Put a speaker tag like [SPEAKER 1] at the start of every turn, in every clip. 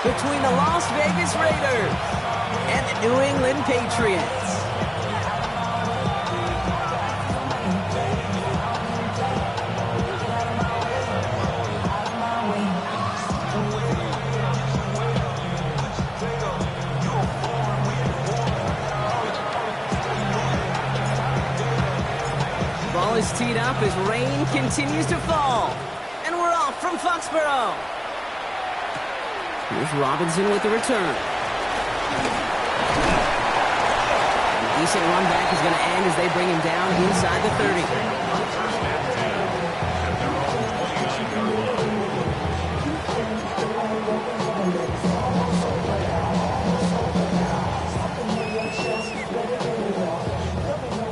[SPEAKER 1] between the Las Vegas Raiders and the New England Patriots. Ball is teed up as rain continues to fall. And we're off from Foxborough. Here's Robinson with the return. A decent run back is going to end as they bring him down inside the 30.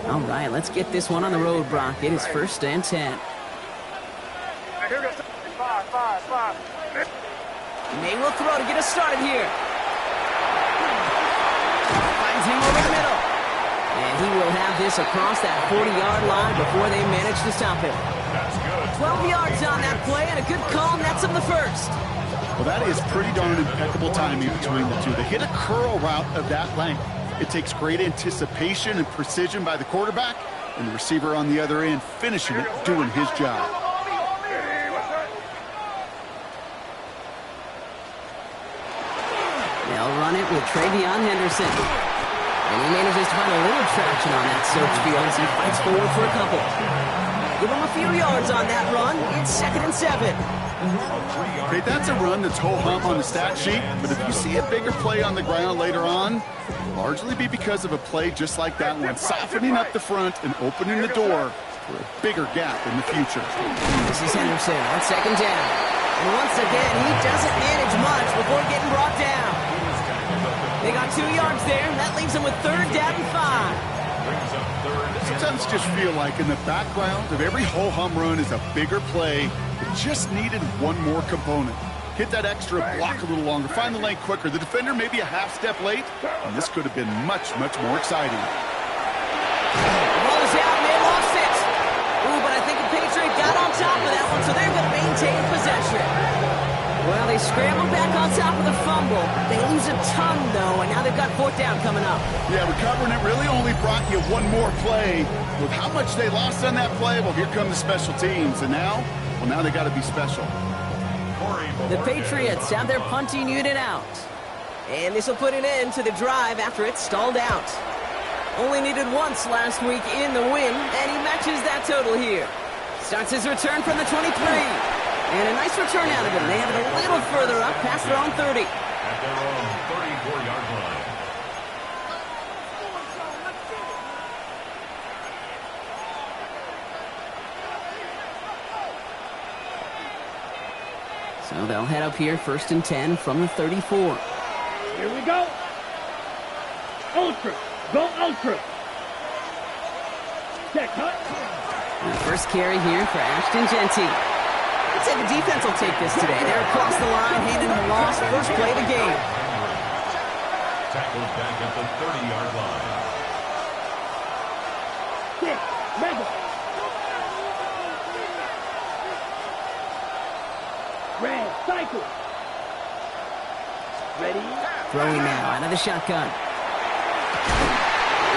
[SPEAKER 1] All right, let's get this one on the road, Brock. It is 1st and 10. May will throw to get us started here. Finds him over the middle. And he will have this across that 40-yard line before they manage to stop him. 12 yards on that play and a good call nets him the first.
[SPEAKER 2] Well, that is pretty darn impeccable timing between the two. They hit a curl route of that length. It takes great anticipation and precision by the quarterback, and the receiver on the other end finishing it, doing his job.
[SPEAKER 1] They'll run it with Travion Henderson. And he manages to find a little traction on that search field as he fights forward for a couple. Give him a few yards on that run. It's 2nd and 7.
[SPEAKER 2] Okay, that's a run that's ho-hum on the stat sheet, but if you see a bigger play on the ground later on, it'll largely be because of a play just like that one, softening up the front and opening the door for a bigger gap in the future.
[SPEAKER 1] This is Henderson on 2nd down. And once again, he doesn't manage much before getting brought down. They got 2 yards there, and that leaves them with 3rd down and 5.
[SPEAKER 2] Sometimes just feel like in the background of every ho-hum run is a bigger play that just needed one more component. Hit that extra block a little longer, find the lane quicker. The defender maybe a half step late, and this could have been much, much more exciting.
[SPEAKER 1] The ball is out, and they lost it. Ooh, but I think the Patriots got on top of that one, so they're going to maintain possession. Well, they scramble back on top of the fumble. They lose a ton, though, and now they've got 4th down coming up. Yeah, recovering it really only brought you one more play. With how much they lost on that play, well, here come the special teams. And now, well, now they got to be special. The Patriots have their punting unit out. And this will put an end to the drive after it stalled out. Only needed once last week in the win, and he matches that total here. Starts his return from the 23. And a nice return out of him. They have it a little further up past their own 30.
[SPEAKER 3] At their own 34-yard line.
[SPEAKER 1] So they'll head up here 1st and 10 from the 34.
[SPEAKER 4] Here we go. Ultra. Go Ultra. Check, cut.
[SPEAKER 1] The first carry here for Ashton Genty. I'd say the defense will take this today. They're across the line, handing them a loss. First play of the game.
[SPEAKER 3] Tackled back at the 30-yard line.
[SPEAKER 4] Kick. Rebel. Red. Cycle. Ready.
[SPEAKER 1] Throwing now out of the shotgun.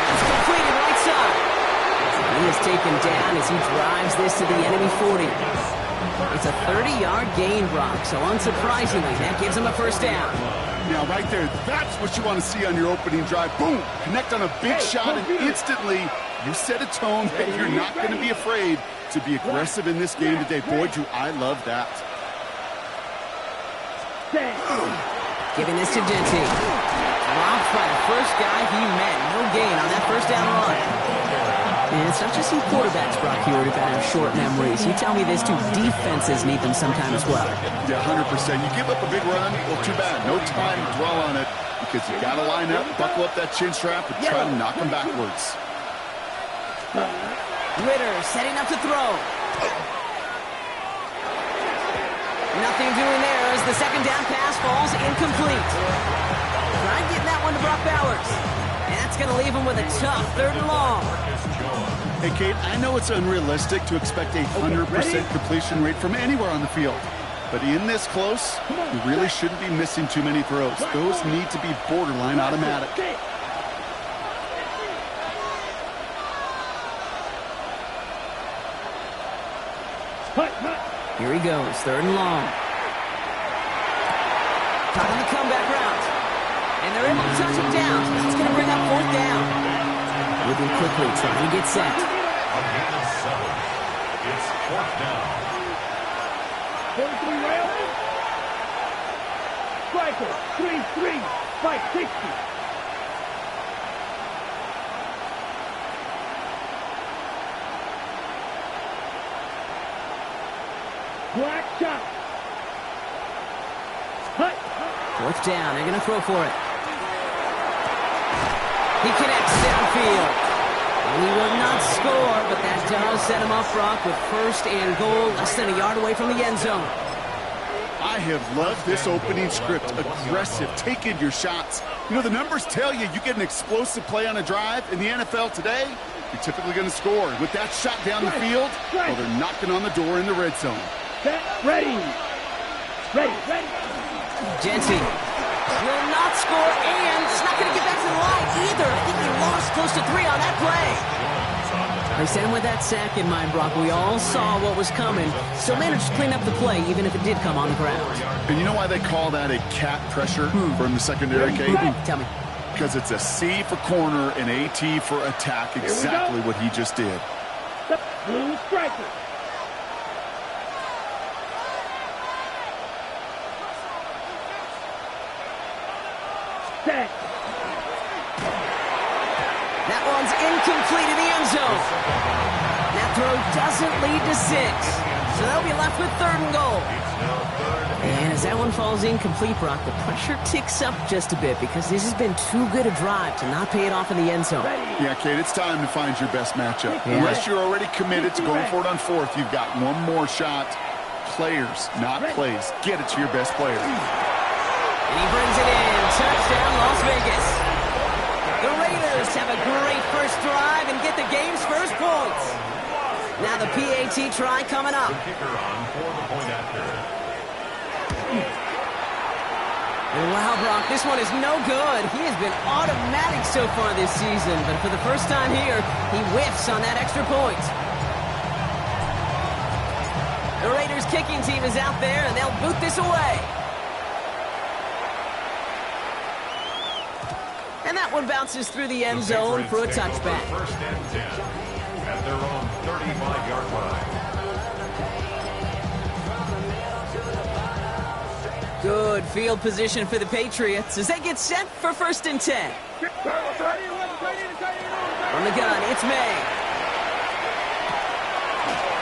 [SPEAKER 1] It's completed right side. He is taken down as he drives this to the enemy 40. It's a 30-yard gain, Brock, so unsurprisingly, that gives him a 1st down.
[SPEAKER 2] Now, right there, that's what you want to see on your opening drive. Boom! Connect on a big shot, and instantly, you set a tone that you're not going to be afraid to be aggressive in this game today. Boy, do I love that.
[SPEAKER 1] Giving this to Genty. Dropped by the first guy he met. No gain on that 1st down run. And it's not just some quarterbacks, Brock, here who have short memories. You tell me this too, defenses need them sometime as well.
[SPEAKER 2] Yeah, 100%. You give up a big run, well, too bad. No time to dwell on it because you got to line up, buckle up that chin strap, and try to knock them backwards.
[SPEAKER 1] Ritter setting up to throw. Nothing doing there as the 2nd down pass falls incomplete. Trying getting that one to Brock Bowers. And that's going to leave him with a tough 3rd and long.
[SPEAKER 2] Hey, Kate, I know it's unrealistic to expect a 100% completion rate from anywhere on the field. But in this close, you really shouldn't be missing too many throws. Those need to be borderline automatic.
[SPEAKER 1] Here he goes, 3rd and long. Caught on the comeback route. And they're able to touch him down. So that's going to bring up 4th down. Moving quickly, trying to get set.
[SPEAKER 3] A gain of 7. It's 4th down.
[SPEAKER 4] 43 rail. Striker, 3-3, 560. Black shot. Cut.
[SPEAKER 1] 4th down. They're going to throw for it. He connects downfield. And he will not score, but that does set him up, Brock, with 1st and goal, less than a yard away from the end zone.
[SPEAKER 2] I have loved this opening script. Aggressive, taking your shots. You know, the numbers tell you you get an explosive play on a drive in the NFL today, you're typically going to score. With that shot down the field, well, they're knocking on the door in the red zone.
[SPEAKER 4] Set, ready. Ready.
[SPEAKER 1] Genty will not score, and it's not going to get back to the line either. I think he lost close to 3 on that play. They sent him with that sack in mind, Brock. We all saw what was coming. Still managed to clean up the play, even if it did come on the ground.
[SPEAKER 2] And you know why they call that a cat pressure from the secondary, Kate?
[SPEAKER 1] Tell me.
[SPEAKER 2] Because it's a C for corner and a T for attack, exactly what he just did.
[SPEAKER 4] The blue striker. Set.
[SPEAKER 1] That one's incomplete in the end zone. That throw doesn't lead to 6. So they'll be left with 3rd and goal. And as that one falls incomplete, Brock, the pressure ticks up just a bit because this has been too good a drive to not pay it off in the end zone.
[SPEAKER 2] Yeah, Kate, it's time to find your best matchup. Unless you're already committed to going for it on 4th, you've got one more shot. Players, not plays. Get it to your best player.
[SPEAKER 1] And he brings it in. Touchdown, Las Vegas. The Raiders have a great first drive and get the game's first points. Now the PAT try coming up.
[SPEAKER 3] The kicker on for the point after.
[SPEAKER 1] Wow, Brock, this one is no good. He has been automatic so far this season, but for the first time here, he whiffs on that extra point. The Raiders kicking team is out there, and they'll boot this away. And that one bounces through the end zone for a touchback.
[SPEAKER 3] 1st and 10 at their own 35-yard line.
[SPEAKER 1] Good field position for the Patriots as they get set for 1st and 10. From the gun, it's May.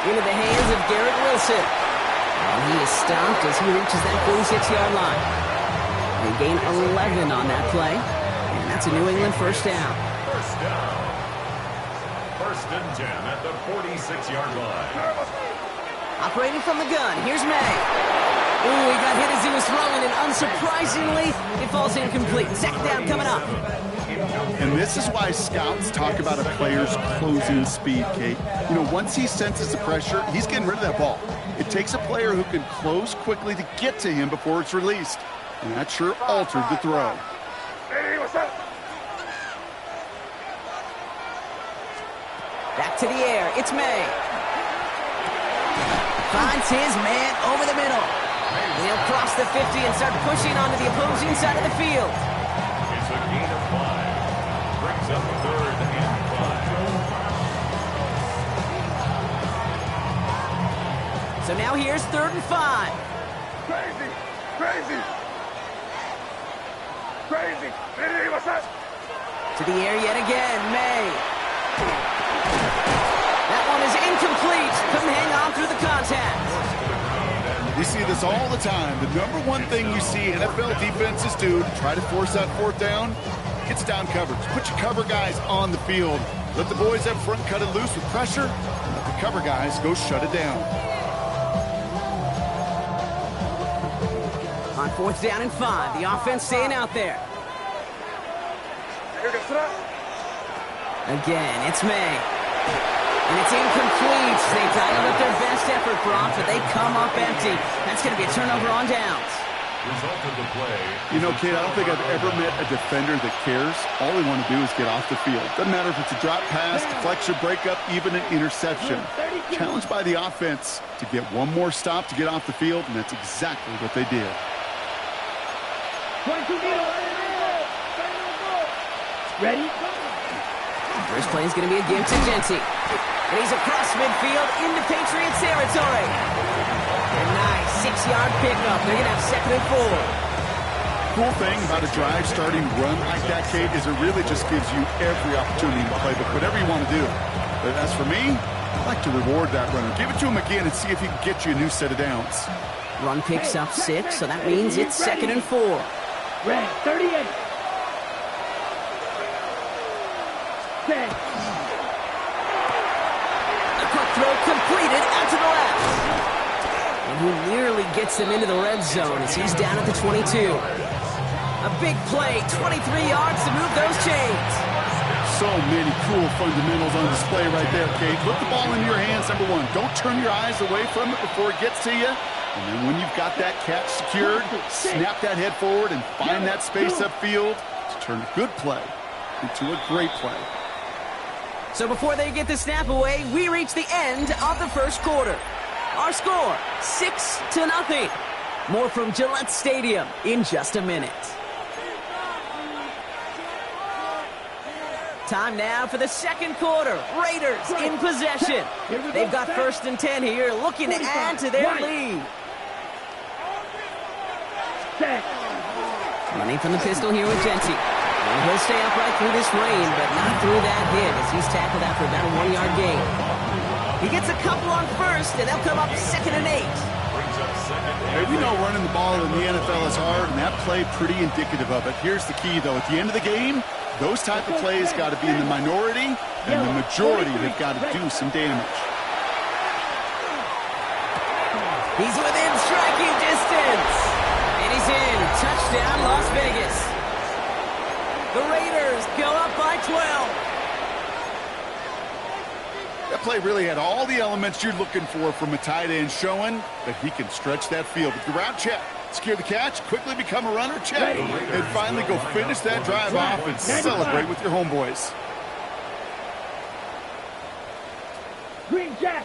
[SPEAKER 1] Into the hands of Garrett Wilson. And he is stopped as he reaches that 46-yard line. They gain 11 on that play. And that's a New England 1st down.
[SPEAKER 3] 1st down. 1st and 10 at the 46-yard line.
[SPEAKER 1] Operating from the gun, here's May. Ooh, he got hit as he was throwing, and unsurprisingly, it falls incomplete. 2nd down coming up.
[SPEAKER 2] And this is why scouts talk about a player's closing speed, Kate. You know, once he senses the pressure, he's getting rid of that ball. It takes a player who can close quickly to get to him before it's released. And that sure altered the throw.
[SPEAKER 1] Back to the air, it's May. Finds his man over the middle. And he'll cross the 50 and start pushing onto the opposing side of the field.
[SPEAKER 3] It's a gain of 5. Brings up 3rd and 5.
[SPEAKER 1] So now here's 3rd and 5.
[SPEAKER 4] Crazy.
[SPEAKER 1] To the air yet again, May. That one is incomplete. Couldn't hang on through the contact.
[SPEAKER 2] We see this all the time. The number one thing you see NFL defenses do to try to force that 4th down, it's down coverage. Put your cover guys on the field. Let the boys up front cut it loose with pressure. And let the cover guys go shut it down.
[SPEAKER 1] On 4th down and 5, the offense staying out there. Again, it's May. And it's incomplete. They dialed up their best effort, Brock, but they come up empty. That's going to be a turnover on downs.
[SPEAKER 3] Result of the play.
[SPEAKER 2] You know, Kate, I don't think I've ever met a defender that cares. All they want to do is get off the field. Doesn't matter if it's a drop pass, deflection, breakup, even an interception. Challenged by the offense to get one more stop to get off the field, and that's exactly what they did.
[SPEAKER 4] Ready?
[SPEAKER 1] First play is going to be a give to Genty. And he's across midfield into Patriots territory. A nice 6-yard pickup. They're going to have 2nd and 4.
[SPEAKER 2] Cool thing about a drive starting run like that, Kate, is it really just gives you every opportunity to play whatever you want to do. But as for me, I like to reward that runner. Give it to him again and see if he can get you a new set of downs.
[SPEAKER 1] Run picks up 6, so that means it's 2nd and 4.
[SPEAKER 4] Red, 38. Set.
[SPEAKER 1] A quick throw completed out to the left. And he nearly gets them into the red zone as he's down at the 22. A big play, 23 yards to move those chains.
[SPEAKER 2] So many cool fundamentals on display right there, Kate. Put the ball in your hands, number one. Don't turn your eyes away from it before it gets to you. And then when you've got that catch secured, snap that head forward and find that space upfield to turn a good play into a great play.
[SPEAKER 1] So before they get the snap away, we reach the end of the first quarter. Our score, 6-0. More from Gillette Stadium in just a minute. Time now for the second quarter. Raiders in possession. They've got 1st and 10 here, looking to add to their lead. Running from the pistol here with Genty. And he'll stay upright through this rain, but not through that hit as he's tackled after about a 1-yard gain. He gets a couple on 1st, and they'll come up 2nd and 8.
[SPEAKER 2] Hey, we know running the ball in the NFL is hard, and that play pretty indicative of it. Here's the key, though. At the end of the game, those type of plays got to be in the minority, and the majority have got to do some damage.
[SPEAKER 1] He's within striking distance. And he's in. Touchdown, Las Vegas. The Raiders go up by 12.
[SPEAKER 2] That play really had all the elements you're looking for from a tight end, showing that he can stretch that field. With the route, check. Secure the catch, quickly become a runner, check. And finally go finish that drive off and celebrate with your homeboys.
[SPEAKER 4] Green Jack.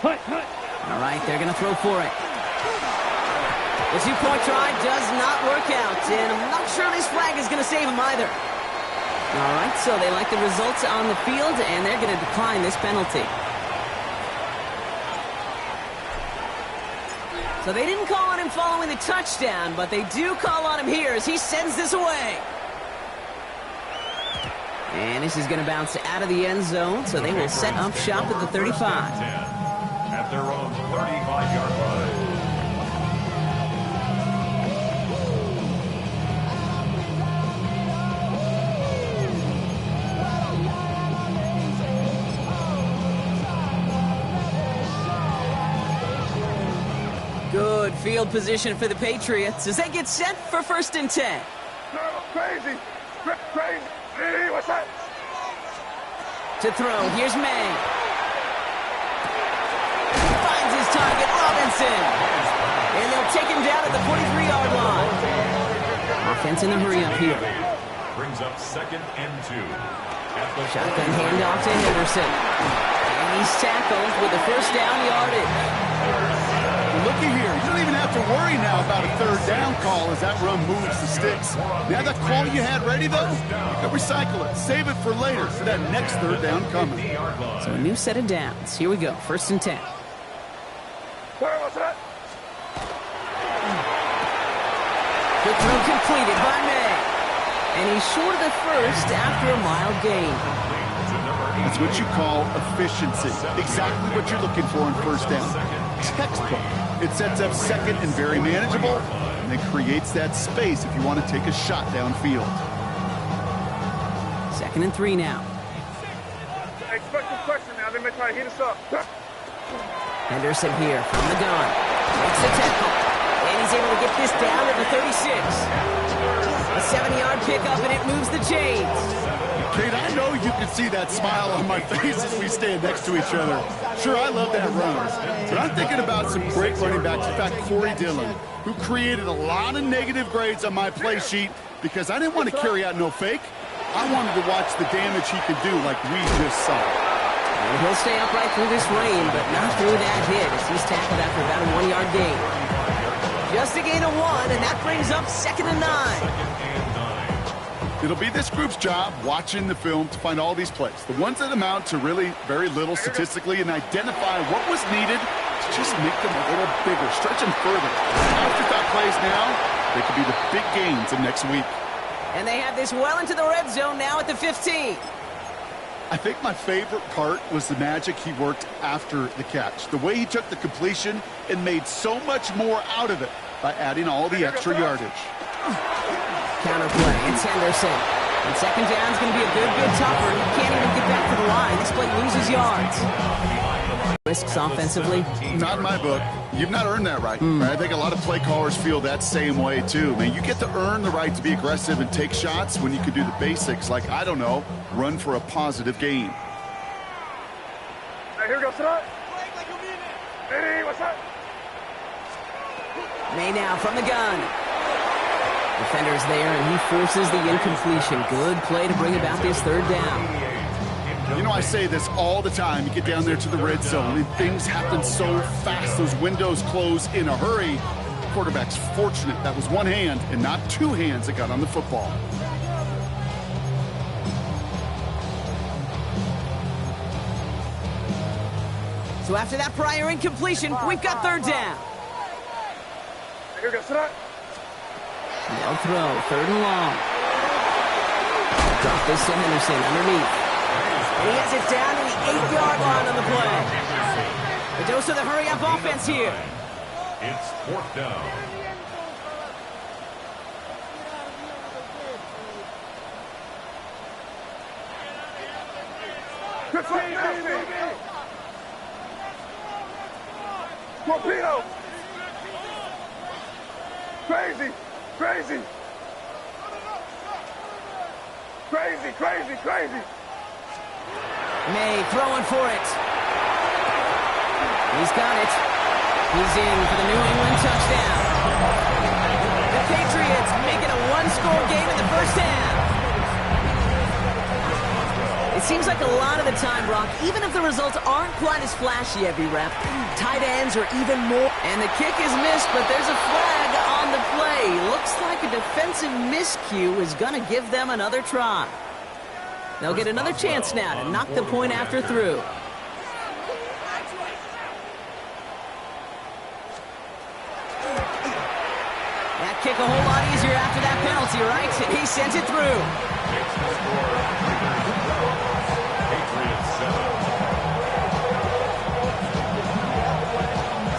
[SPEAKER 4] Hut, hut.
[SPEAKER 1] All right, they're going to throw for it. The 2-point try does not work out, and I'm not sure this flag is going to save him either. All right, so they like the results on the field, and they're going to decline this penalty. So they didn't call on him following the touchdown, but they do call on him here as he sends this away. And this is going to bounce out of the end zone, so they will set up shop at the 35.
[SPEAKER 3] At their own 35-yard line.
[SPEAKER 1] Good field position for the Patriots as they get set for 1st and 10.
[SPEAKER 4] Crazy. Crazy. Hey, what's that?
[SPEAKER 1] To throw, here's May. Finds his target, Robinson. And they'll take him down at the 43-yard line. Offense in a hurry-up here.
[SPEAKER 3] Brings up 2nd and 2.
[SPEAKER 1] Shotgun handoff to Henderson. And he's tackled with the 1st down yardage.
[SPEAKER 2] Looky here. You don't even have to worry now about a 3rd down call as that run moves the sticks. Now that call you had ready, though, you can recycle it. Save it for later for that next 3rd down coming.
[SPEAKER 1] So a new set of downs. Here we go. 1st and 10.
[SPEAKER 4] What's that?
[SPEAKER 1] Good throw completed by May. And he's short of the 1st after a mild gain.
[SPEAKER 2] That's what you call efficiency. Exactly what you're looking for in 1st down. Textbook. It sets up 2nd and very manageable, and it creates that space if you want to take a shot downfield.
[SPEAKER 1] 2nd and 3 now.
[SPEAKER 4] Expect a question now. They may try to heat us up.
[SPEAKER 1] Henderson here from the gun. Makes the tackle. And he's able to get this down at the 36. A 7-yard pickup, and it moves the chains.
[SPEAKER 2] Kate, I know you can see that smile on my face as we stand next to each other. Sure, I love that run, but I'm thinking about some great running backs. In fact, Corey Dillon, who created a lot of negative grades on my play sheet because I didn't want to carry out no fake. I wanted to watch the damage he could do like we just saw.
[SPEAKER 1] And he'll stay upright through this rain, but not through that hit as he's tackled after about a 1-yard gain. Just a gain of 1, and that brings up 2nd and 9.
[SPEAKER 2] It'll be this group's job watching the film to find all these plays, the ones that amount to really very little statistically, and identify what was needed to just make them a little bigger, stretch them further. Afterthought plays now, they could be the big gains of next week.
[SPEAKER 1] And they have this well into the red zone now at the 15.
[SPEAKER 2] I think my favorite part was the magic he worked after the catch. The way he took the completion and made so much more out of it by adding all the extra yardage.
[SPEAKER 1] Counterplay, it's Henderson. And 2nd down is going to be a good tougher. He can't even get back to the line. This play loses yards. Risks offensively.
[SPEAKER 2] Not in my book. You've not earned that right. I think a lot of play callers feel that same way too. Man, you get to earn the right to be aggressive and take shots when you can do the basics like, I don't know, run for a positive gain.
[SPEAKER 4] Hey, here we go, sit up. Hey, what's up?
[SPEAKER 1] May now from the gun. Defender's there, and he forces the incompletion. Good play to bring about this 3rd down.
[SPEAKER 2] You know, I say this all the time. You get down there to the red zone, and things happen so fast. Those windows close in a hurry. Quarterback's fortunate that was one hand and not 2 hands that got on the football.
[SPEAKER 1] So after that prior incompletion, we've got 3rd down.
[SPEAKER 4] Here we go, sit up.
[SPEAKER 1] They'll throw, 3rd and long. Drop this to Henderson underneath. And he has it down to the 8-yard line on the play. The dose of the hurry-up offense here.
[SPEAKER 3] It's 4th down.
[SPEAKER 4] Good play, Torpedo! Crazy! Crazy! Crazy, crazy, crazy!
[SPEAKER 1] May throwing for it. He's got it. He's in for the New England touchdown. The Patriots make it a 1-score game in the 1st half. It seems like a lot of the time, Brock, even if the results aren't quite as flashy every rep, tight ends are even more. And the kick is missed, but there's a flag on the play. Looks like a defensive miscue is going to give them another try. They'll get another chance now to knock the point after through. That kick a whole lot easier after that penalty, right? And he sends it through.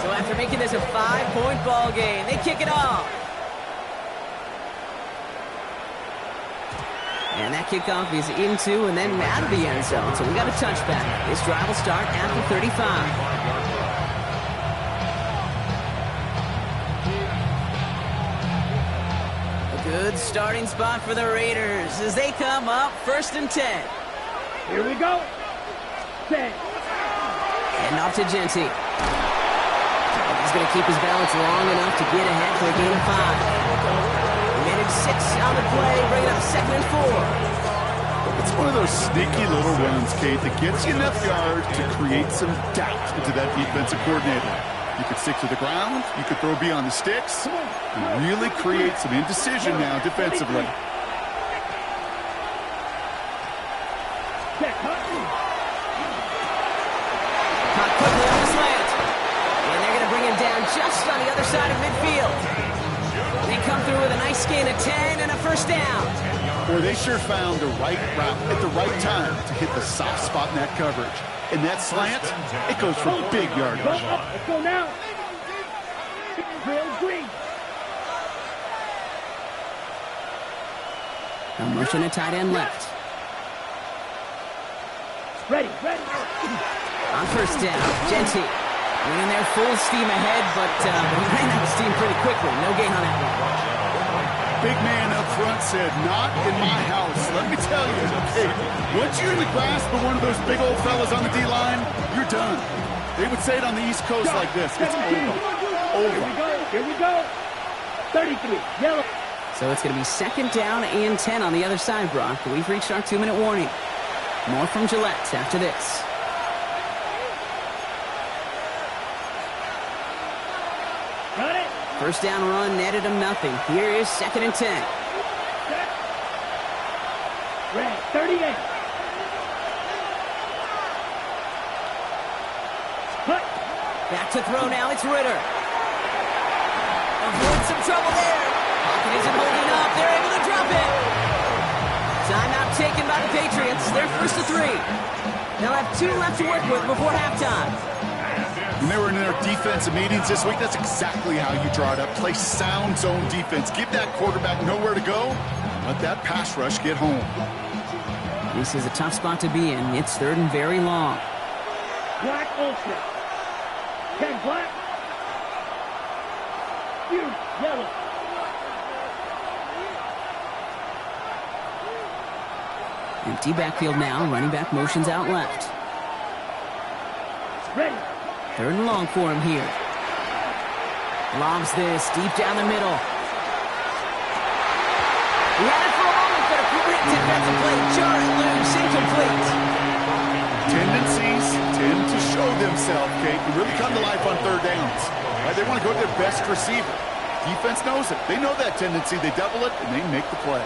[SPEAKER 1] So after making this a 5-point ball game, they kick it off. And that kickoff is into and then out of the end zone. So we got a touchback. This drive will start at the 35. A good starting spot for the Raiders as they come up 1st and 10.
[SPEAKER 4] Here we go. 10.
[SPEAKER 1] And off to Genty. He's going to keep his balance long enough to get ahead for a gain of 5. Managed 6 on the play, bringing up 2nd and 4.
[SPEAKER 2] It's one of those sneaky little runs, Kate, that gets you enough yards to create some doubt into that defensive coordinator. You could stick to the ground, you could throw beyond the sticks, and really create some indecision now defensively.
[SPEAKER 1] Caught quickly on the slant. And they're going to bring him down just on the other side of midfield. They come through with a nice gain of 10 and a 1st down.
[SPEAKER 2] Boy, they sure found the right route at the right time to hit the soft spot in that coverage. And that slant, it goes for big yardage.
[SPEAKER 4] Let's go now. Green.
[SPEAKER 1] A motion to tight end left.
[SPEAKER 4] Ready.
[SPEAKER 1] On 1st down, Genty. Winning there full steam ahead, but he ran out of steam pretty quickly. No gain on that one.
[SPEAKER 2] Big man up front said, "Not in my house." Let me tell you, hey, once you're in the grasp of one of those big old fellas on the D-line, you're done. They would say it on the East Coast like this. It's over. Over.
[SPEAKER 5] Here we go. 33, yellow.
[SPEAKER 1] So it's going to be 2nd down and 10 on the other side, Brock. We've reached our 2-minute warning. More from Gillette after this.
[SPEAKER 5] Got it.
[SPEAKER 1] First down run netted him nothing. Here is 2nd and 10.
[SPEAKER 5] Set. Red, 38. Cut.
[SPEAKER 1] Back to throw now. It's Ritter. Avoid some trouble there. Pocket isn't holding up. They're able to drop it. Timeout taken by the Patriots. They're 1st and 3. They'll have 2 left to work with before halftime.
[SPEAKER 2] When they were in their defensive meetings this week, that's exactly how you draw it up. Play sound zone defense. Give that quarterback nowhere to go. Let that pass rush get home.
[SPEAKER 1] This is a tough spot to be in. It's 3rd and very long.
[SPEAKER 5] Black ultra. 10 black. Huge yellow.
[SPEAKER 1] Empty backfield now. Running back motions out left.
[SPEAKER 5] Ready.
[SPEAKER 1] 3rd and long for him here. Lobs this deep down the middle. He had it for a moment, but a quick defensive play. Jar it loose, incomplete.
[SPEAKER 2] Tendencies tend to show themselves, Kate, and really come to life on 3rd downs. Right? They want to go to their best receiver. Defense knows it. They know that tendency. They double it, and they make the play.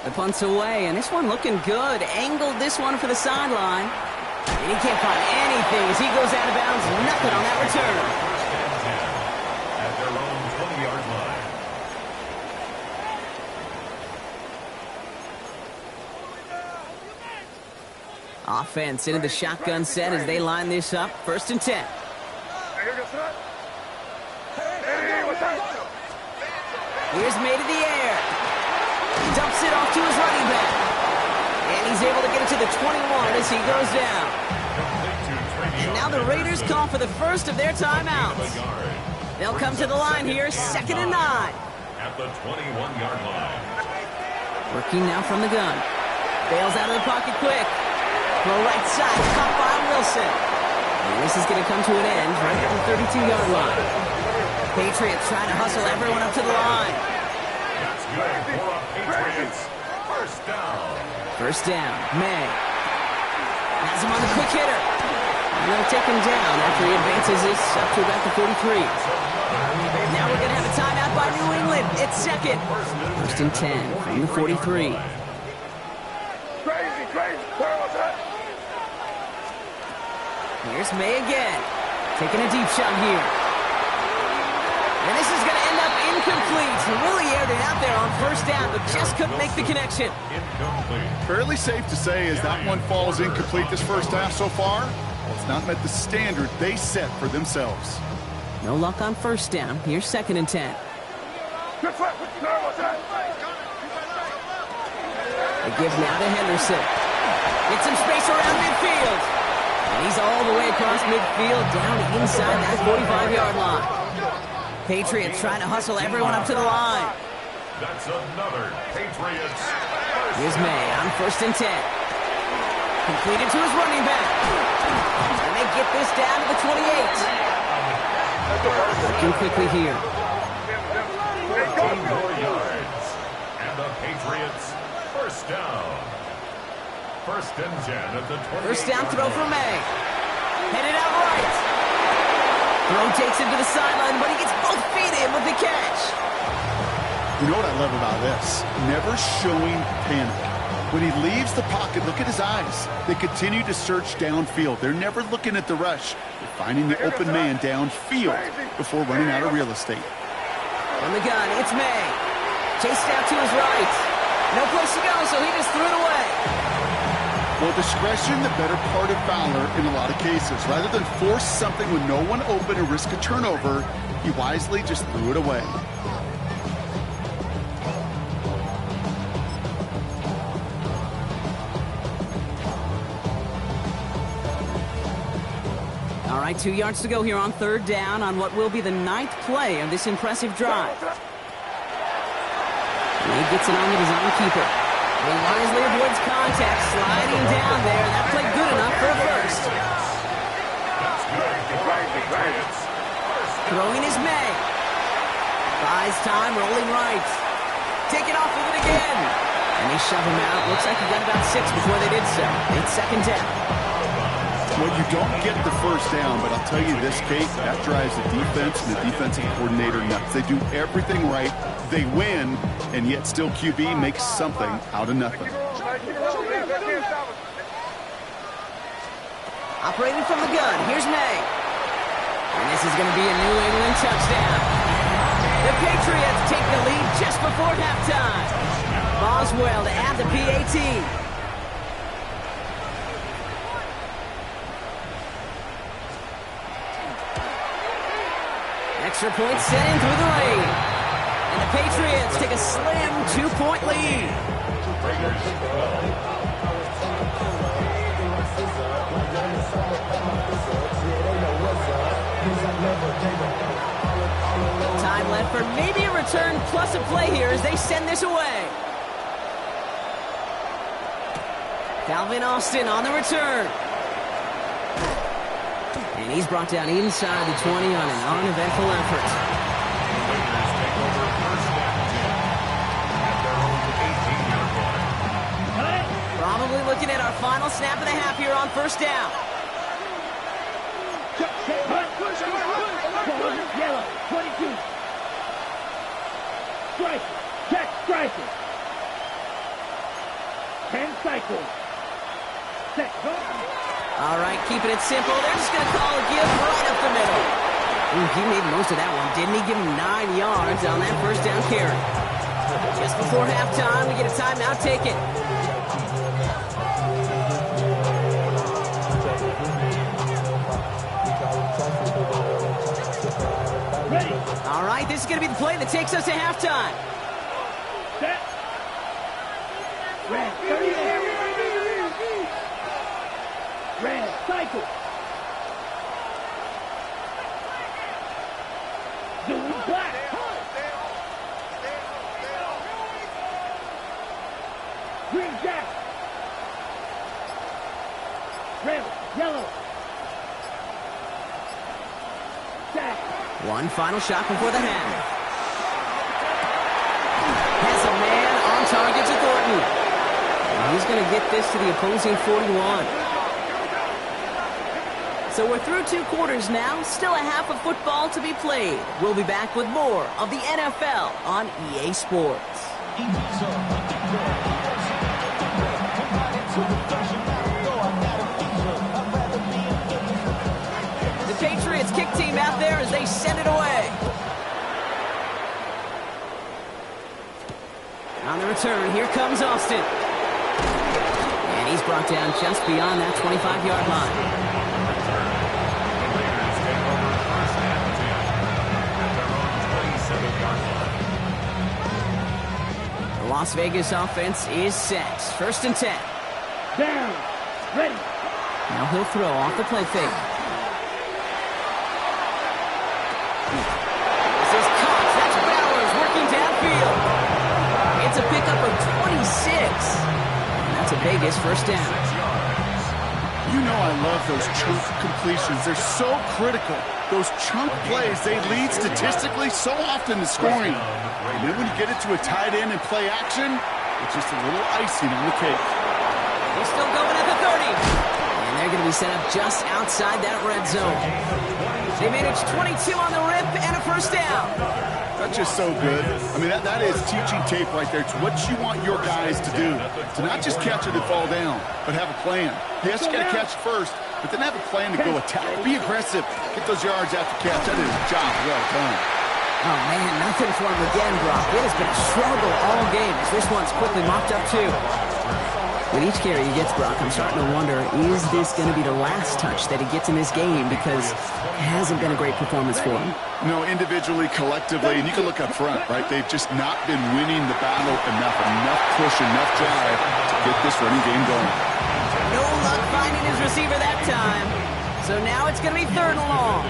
[SPEAKER 1] The punt's away, and this one looking good. Angled this one for the sideline. And he can't find anything as he goes out of bounds. Nothing on that return.
[SPEAKER 3] At their own 20-yard line.
[SPEAKER 1] Offense into the shotgun set as they line this up. 1st and 10. Here's May to the air. Dumps it off to his running back. And he's able to get it to the 21 as he goes down. And now the Raiders call for the first of their timeouts. They'll come to the line here, 2nd and 9.
[SPEAKER 3] At the 21-yard line.
[SPEAKER 1] Working now from the gun. Bails out of the pocket quick. Throw right side, caught by Wilson. And this is going to come to an end right at the 32-yard line. Patriots trying to hustle everyone up to the line.
[SPEAKER 3] That's good for a Patriots. First down.
[SPEAKER 1] First down, May. Has him on the quick hitter. And they'll take him down after he advances this up to about the 43. Now we're going to have a timeout by New England. It's 2nd. 1st and 10 from the 43. Here's May again. Taking a deep shot here. And this is going to end up incomplete. Really aired it out there on 1st down, but just couldn't make the connection.
[SPEAKER 3] Incomplete.
[SPEAKER 2] Fairly safe to say as that one falls incomplete this first half so far, well, it's not met the standard they set for themselves.
[SPEAKER 1] No luck on 1st down. Here's 2nd and 10. They give now to Henderson. Get some space around midfield. And he's all the way across midfield down inside that 45-yard line. Patriots trying to hustle everyone up to the line.
[SPEAKER 3] That's another Patriots.
[SPEAKER 1] Here's May on 1st and 10. Completed to his running back. And they get this down to the 28. Working quickly here.
[SPEAKER 3] 15 more yards. And the Patriots, first down. 1st and 10 at the 20.
[SPEAKER 1] First down throw for May. Headed out right. Throw takes him to the sideline, but he gets both feet in with the catch.
[SPEAKER 2] You know what I love about this? Never showing panic. When he leaves the pocket, look at his eyes. They continue to search downfield. They're never looking at the rush. They're finding the open man downfield before running out of real estate.
[SPEAKER 1] From the gun, it's May. Chased out to his right. No place to go, so he just threw it away.
[SPEAKER 2] Well, discretion, the better part of valor in a lot of cases. Rather than force something with no one open and risk a turnover, he wisely just threw it away.
[SPEAKER 1] All right, 2 yards to go here on third down on what will be the 9th play of this impressive drive. He gets it onto his own keeper. He wisely avoids contact, sliding down there. That played good enough for a first. Throwing is May. Buys time, rolling right. Taking off with it again. And they shove him out. Looks like he got about 6 before they did so. It's second down.
[SPEAKER 2] Well, you don't get the first down, but I'll tell you this, Kate, that drives the defense and the defensive coordinator nuts. They do everything right. They win, and yet still QB makes something out of nothing.
[SPEAKER 1] Operating from the gun, here's May. And this is going to be a New England touchdown. The Patriots take the lead just before halftime. Boswell to add the PAT. Extra point set in through the lane. And the Patriots take a slim 2-point lead. Time left for maybe a return plus a play here as they send this away. Calvin Austin on the return. And he's brought down inside the 20 on an uneventful effort. Probably looking at our final snap of the half here on first down.
[SPEAKER 5] Yellow, 22. Striker, check striker. 10 cycles. Set, go.
[SPEAKER 1] All right, keeping it simple. They're just going to call a give right up the middle. Ooh, he made most of that one, didn't he? Give him 9 yards on that first down carry. Just before halftime, we get a timeout taken.
[SPEAKER 5] Ready.
[SPEAKER 1] All right, this is going to be the play that takes us to halftime.
[SPEAKER 5] Set. Red, 38. Red, cycle. Zoom black. Green jack. Red, yellow. Jack.
[SPEAKER 1] One final shot before the half. Has a man on target to Thornton. And he's going to get this to the opposing 41. So we're through 2 quarters now. Still a half of football to be played. We'll be back with more of the NFL on EA Sports. The Patriots kick team out there as they send it away. On the return, here comes Austin. And he's brought down just beyond that 25-yard line. The Las Vegas offense is set. First and 10.
[SPEAKER 5] Down. Ready.
[SPEAKER 1] Now he'll throw off the play fake. This is Cox. That's Bowers working downfield. It's a pickup of 26. And that's a Vegas first down.
[SPEAKER 2] You know I love those chunk completions. They're so critical. Those chunk plays, they lead statistically so often to scoring. And then when you get it to a tight end and play action, it's just a little icing on the cake.
[SPEAKER 1] He's still going at the 30. And they're going to be set up just outside that red zone. They managed 22 on the rip and a first down.
[SPEAKER 2] That's just so good. I mean, that is teaching tape right there. It's what you want your guys to do. To not just catch it and fall down, but have a plan. Yes, you got to catch first, but then have a plan to go attack. Be aggressive. Get those yards after catch. That is a job well done.
[SPEAKER 1] Oh, man, nothing for him again, Brock. It has been a struggle all game as this one's quickly mopped up, too. With each carry he gets, Brock, I'm starting to wonder, is this going to be the last touch that he gets in this game? Because it hasn't been a great performance for him.
[SPEAKER 2] No, individually, collectively, and you can look up front, right? They've just not been winning the battle enough push, enough drive to get this running game going.
[SPEAKER 1] No luck finding his receiver that time. So now it's going to be 3rd and long.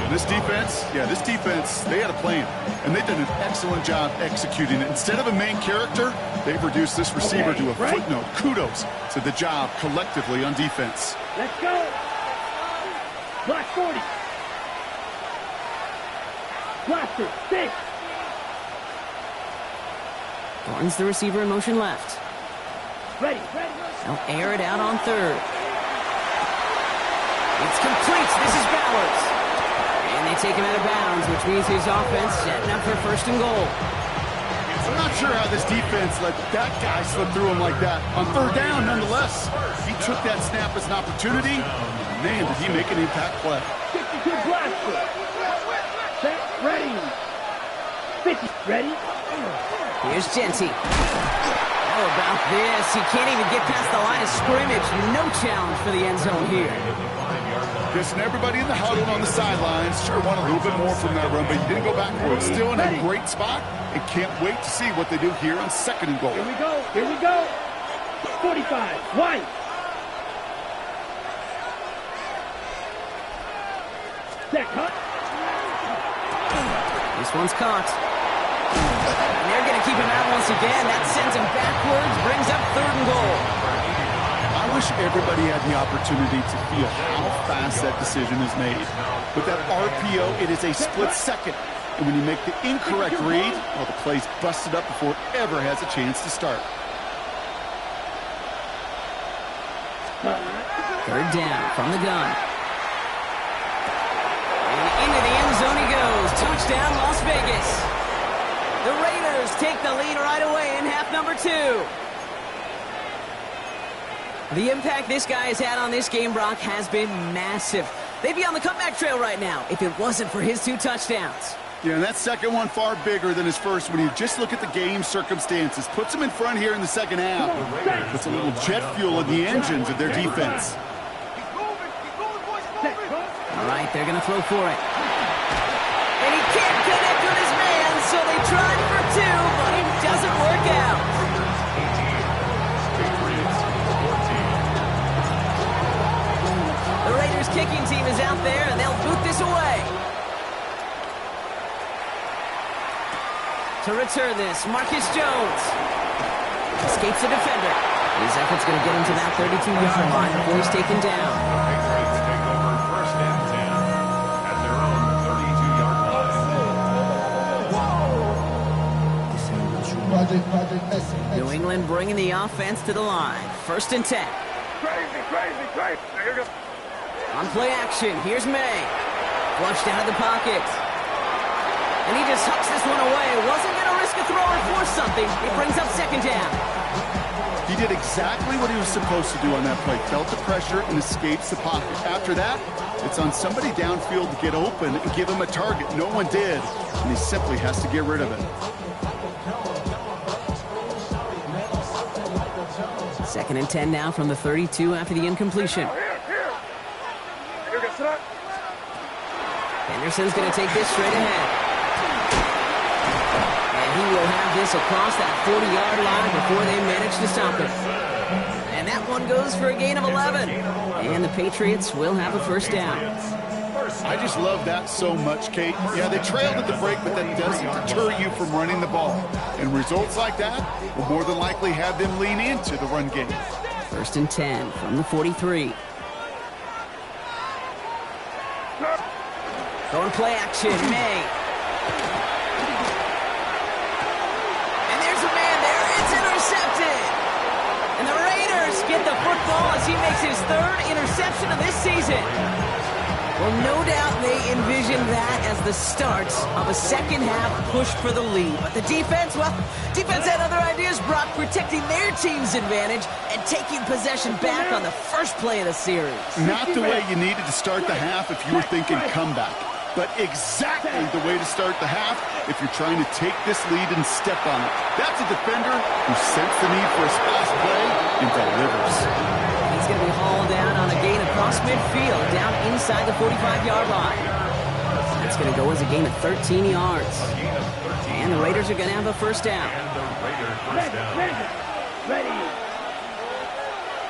[SPEAKER 2] This defense, they had a plan, and they've done an excellent job executing it. Instead of a main character, they've reduced this receiver to a footnote. Kudos to the job collectively on defense.
[SPEAKER 5] Let's go. Block 40. Blaster, 6.
[SPEAKER 1] Thornton's the receiver in motion left.
[SPEAKER 5] Ready.
[SPEAKER 1] They'll air it out on 3rd. It's complete. This is Bowers. And they take him out of bounds, which means his offense setting up for 1st and goal.
[SPEAKER 2] I'm not sure how this defense let that guy slip through him like that. On 3rd down, nonetheless, he took that snap as an opportunity. Man, did he make an impact play.
[SPEAKER 5] 52 blaster. Set, ready. 50, ready.
[SPEAKER 1] Here's Genty. How about this? He can't even get past the line of scrimmage. No challenge for the end zone here.
[SPEAKER 2] Listen, everybody in the huddle on the sidelines sure want a little bit more from that run, but he didn't go back for it. Still in a great spot, and can't wait to see what they do here on 2nd and goal.
[SPEAKER 5] Here we go. 45, White. Set, cut.
[SPEAKER 1] This one's caught. And they're going to keep him out once again. That sends him backwards, brings up 3rd and goal.
[SPEAKER 2] I wish everybody had the opportunity to feel how fast that decision is made. With that RPO, it is a split second. And when you make the incorrect read, well, the play's busted up before it ever has a chance to start.
[SPEAKER 1] 3rd down from the gun. And into the end zone he goes. Touchdown, Las Vegas. The Raiders take the lead right away in half number 2. The impact this guy has had on this game, Brock, has been massive. They'd be on the comeback trail right now if it wasn't for his 2 touchdowns.
[SPEAKER 2] Yeah, and that second one far bigger than his first when you just look at the game circumstances. Puts him in front here in the 2nd half. Puts a little jet fuel in the engines of their defense.
[SPEAKER 1] All right, they're going to throw for it. And he can't connect with his man, so they tried for 2, but it doesn't work out. The Raiders kicking team is out there, and they'll boot this away. To return this, Marcus Jones escapes the defender. His effort's going to get him to that 32-yard line before he's taken down.
[SPEAKER 3] Patriots take over 1st and 10 at their own 32-yard line.
[SPEAKER 1] New England bringing the offense to the line. 1st and 10.
[SPEAKER 4] Crazy. Now, here we go.
[SPEAKER 1] On play action, here's May. Flushed out of the pocket. And he just hucks this one away. Wasn't going to risk a throw or force something. It brings up 2nd down.
[SPEAKER 2] He did exactly what he was supposed to do on that play. Felt the pressure and escapes the pocket. After that, it's on somebody downfield to get open and give him a target. No one did, and he simply has to get rid of it.
[SPEAKER 1] 2nd and 10 now from the 32 after the incompletion.
[SPEAKER 4] Here we go, sit up.
[SPEAKER 1] Henderson's going to take this straight ahead. And he will have this across that 40-yard line before they manage to stop it. And that one goes for a gain of 11. And the Patriots will have a 1st down.
[SPEAKER 2] I just love that so much, Kate. Yeah, they trailed at the break, but that doesn't deter you from running the ball. And results like that will more than likely have them lean into the run game.
[SPEAKER 1] 1st and 10 from the 43. Going play action, May. And there's a man there. It's intercepted. And the Raiders get the football as he makes his 3rd interception of this season. Well, no doubt they envisioned that as the start of a 2nd half push for the lead. But the defense, well, defense had other ideas, Brock, protecting their team's advantage and taking possession back on the first play of the series.
[SPEAKER 2] Not the way you needed to start the half if you were thinking comeback, but exactly the way to start the half if you're trying to take this lead and step on it. That's a defender who sensed the need for a splash play and delivers.
[SPEAKER 1] He's going to be hauled down on a gain across midfield, down inside the 45-yard line. That's going to go as a gain of 13 yards. And the Raiders are going to have a 1st down.
[SPEAKER 5] Ready.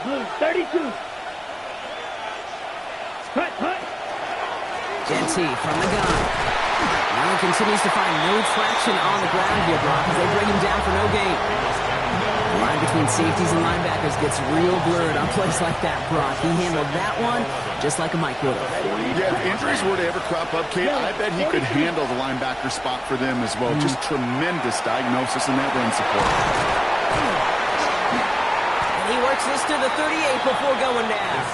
[SPEAKER 5] Blue, 32.
[SPEAKER 1] Genty from the gun. Now he continues to find no traction on the ground here, Brock, as they bring him down for no gain. The line between safeties and linebackers gets real blurred on plays like that, Brock. He handled that one just like a Mike would have.
[SPEAKER 2] Yeah, if injuries were to ever crop up, Kate, I bet he could handle the linebacker spot for them as well. Just tremendous diagnosis in that run support.
[SPEAKER 1] And he works this to the 38 before going down.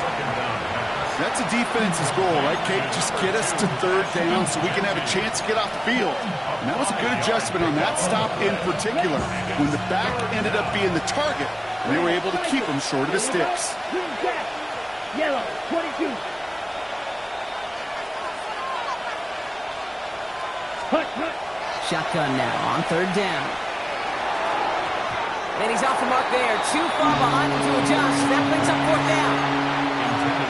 [SPEAKER 2] That's a defense's goal, right, Kate? Just get us to third down so we can have a chance to get off the field. And that was a good adjustment on that stop in particular, when the back ended up being the target, and they were able to keep him short of the sticks.
[SPEAKER 5] Yellow, 22. Hut.
[SPEAKER 1] Shotgun now on third down. And he's off the mark there. Too far behind him to adjust. That brings up fourth down.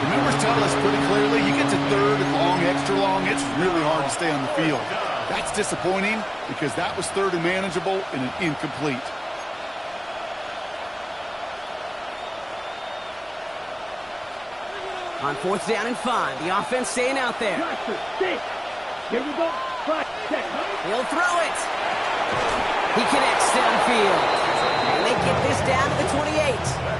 [SPEAKER 2] The numbers tell us pretty clearly, you get to third and long, extra long, it's really hard to stay on the field. That's disappointing because that was third and manageable and an incomplete.
[SPEAKER 1] On fourth down and 5, the offense staying out there.
[SPEAKER 5] Here we go. 5, 6.
[SPEAKER 1] He'll throw it. He connects downfield. And they get this down to the 28.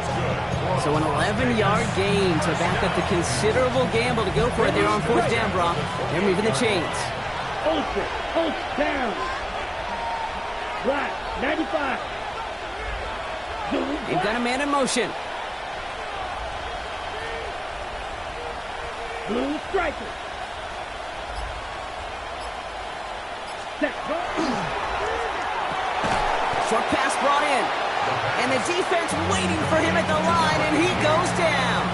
[SPEAKER 1] So an 11-yard gain to back up the considerable gamble to go for it there on fourth down, Brock. They're moving the chains.
[SPEAKER 5] Old down. Right, 95.
[SPEAKER 1] They've got a man in motion.
[SPEAKER 5] Blue striker.
[SPEAKER 1] Short pass brought in. And the defense waiting for him at the line, and he goes down.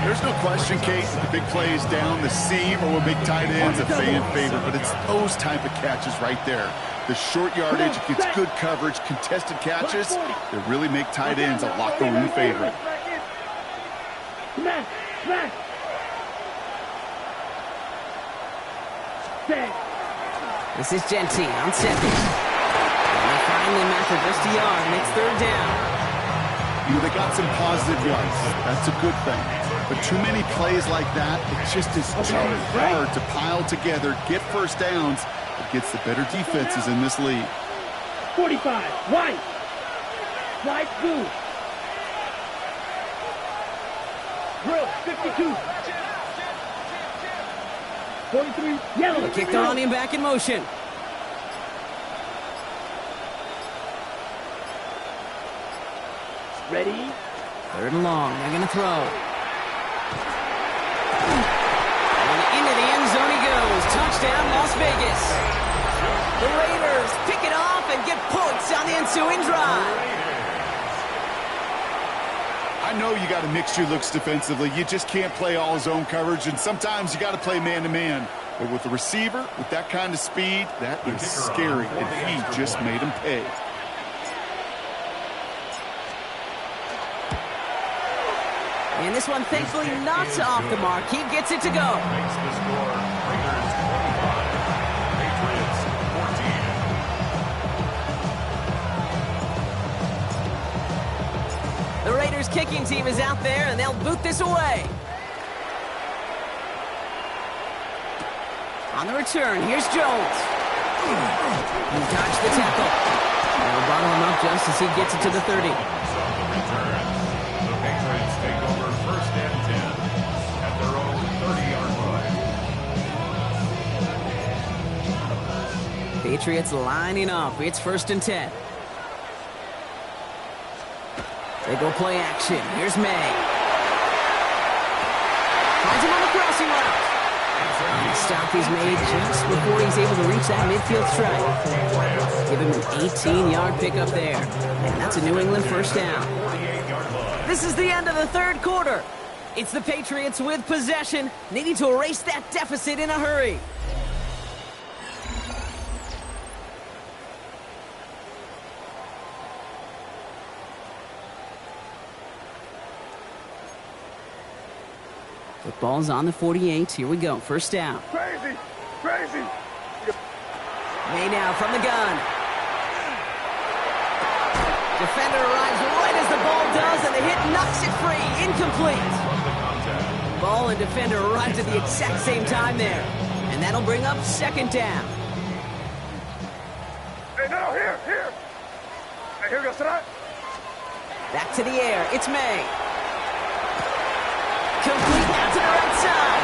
[SPEAKER 2] There's no question, Kate, the big play is down the seam or with big tight ends, a fan favorite, but it's those type of catches right there. The short yardage, gets good coverage, contested catches that really make tight ends a locker room favorite.
[SPEAKER 5] Smash.
[SPEAKER 1] This is Genty on second. Finally measured just a yard, and it's third down.
[SPEAKER 2] You know, they got some positive yards. That's a good thing. But too many plays like that, it just is too hard to pile together, get first downs against the better defenses in this league.
[SPEAKER 5] 45, white. White, blue. Drill, 52. 43, yellow.
[SPEAKER 1] Kicked on him back in motion.
[SPEAKER 5] Ready?
[SPEAKER 1] Third and long. They're going to throw. And into the end zone he goes. Touchdown, Las Vegas. The Raiders pick it off and get points on the ensuing drive.
[SPEAKER 2] I know you got to mix your looks defensively. You just can't play all zone coverage, and sometimes you got to play man-to-man. But with the receiver, with that kind of speed, that is scary, and he just made him pay.
[SPEAKER 1] And this one, thankfully, not off the mark. He gets it to go.
[SPEAKER 3] Makes the score Raiders 25, Patriots 14.
[SPEAKER 1] The Raiders kicking team is out there, and they'll boot this away. On the return, here's Jones. He dodged the tackle. They'll bottle him up just as he gets it to the 30.
[SPEAKER 3] Take over first and 10 at their own 30-yard line.
[SPEAKER 1] Patriots lining up. It's first and 10. They go play action. Here's May. Finds him on the crossing route. And the stop is made just before he's able to reach that midfield strike. Give him an 18-yard pickup there. And that's a New England first down. This is the end of the third quarter. It's the Patriots with possession, needing to erase that deficit in a hurry. The ball's on the 48. Here we go. First down.
[SPEAKER 4] Crazy.
[SPEAKER 1] May now from the gun. Defender arrives right as the ball does, and the hit knocks it free. Incomplete. Ball and defender arrived at the exact same time there. And that'll bring up second down.
[SPEAKER 4] Hey, no, here. Hey, here goes tonight.
[SPEAKER 1] Back to the air. It's May. Complete out to the right side.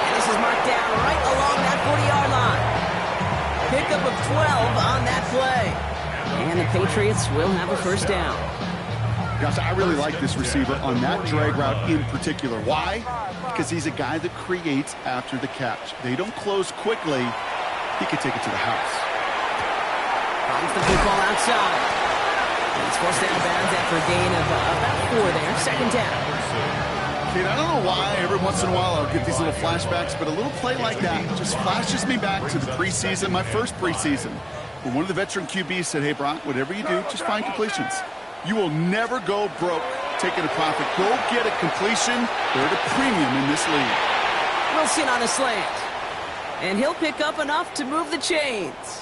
[SPEAKER 1] And this is marked down right along that 40-yard line. Pickup of 12 on that play. And the Patriots will have a first down.
[SPEAKER 2] Gosh, I really like this receiver on that drag route in particular. Why? Because he's a guy that creates after the catch. They don't close quickly. He could take it to the house.
[SPEAKER 1] Finds the football outside. And he's forced out of bounds after a gain of about 4 there. Second down.
[SPEAKER 2] Kid, I don't know why every once in a while I'll get these little flashbacks, but a little play like that just flashes me back to the preseason, my first preseason, when one of the veteran QBs said, hey, Brock, whatever you do, just find completions. You will never go broke taking a profit. Go get a completion. They're at a premium in this league.
[SPEAKER 1] Wilson on a slant. And he'll pick up enough to move the chains.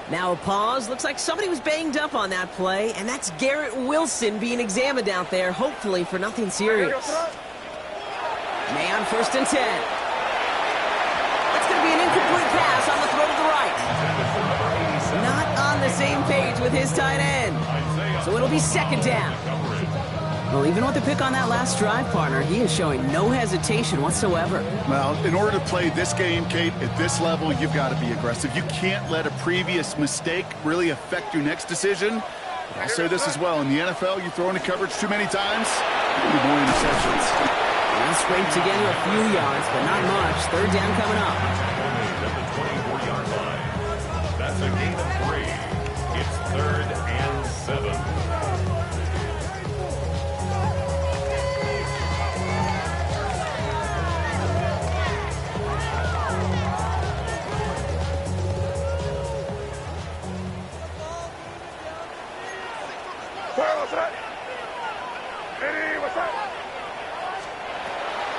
[SPEAKER 1] Now a pause. Looks like somebody was banged up on that play, and that's Garrett Wilson being examined out there, hopefully for nothing serious. May on 1st and 10. That's going to be an incomplete pass on the throw to the right. Not on the same page with his tight end. So it'll be second down. Well, even with the pick on that last drive, partner, he is showing no hesitation whatsoever.
[SPEAKER 2] Well, in order to play this game, Kate, at this level, you've got to be aggressive. You can't let a previous mistake really affect your next decision. I'll say this as well. In the NFL, you throw into coverage too many times, you'll be more interceptions.
[SPEAKER 1] Well, scraped together a few yards, but not much. Third down coming up.
[SPEAKER 3] At the 24-yard line. That's a gain of 3. It's 3rd and 7.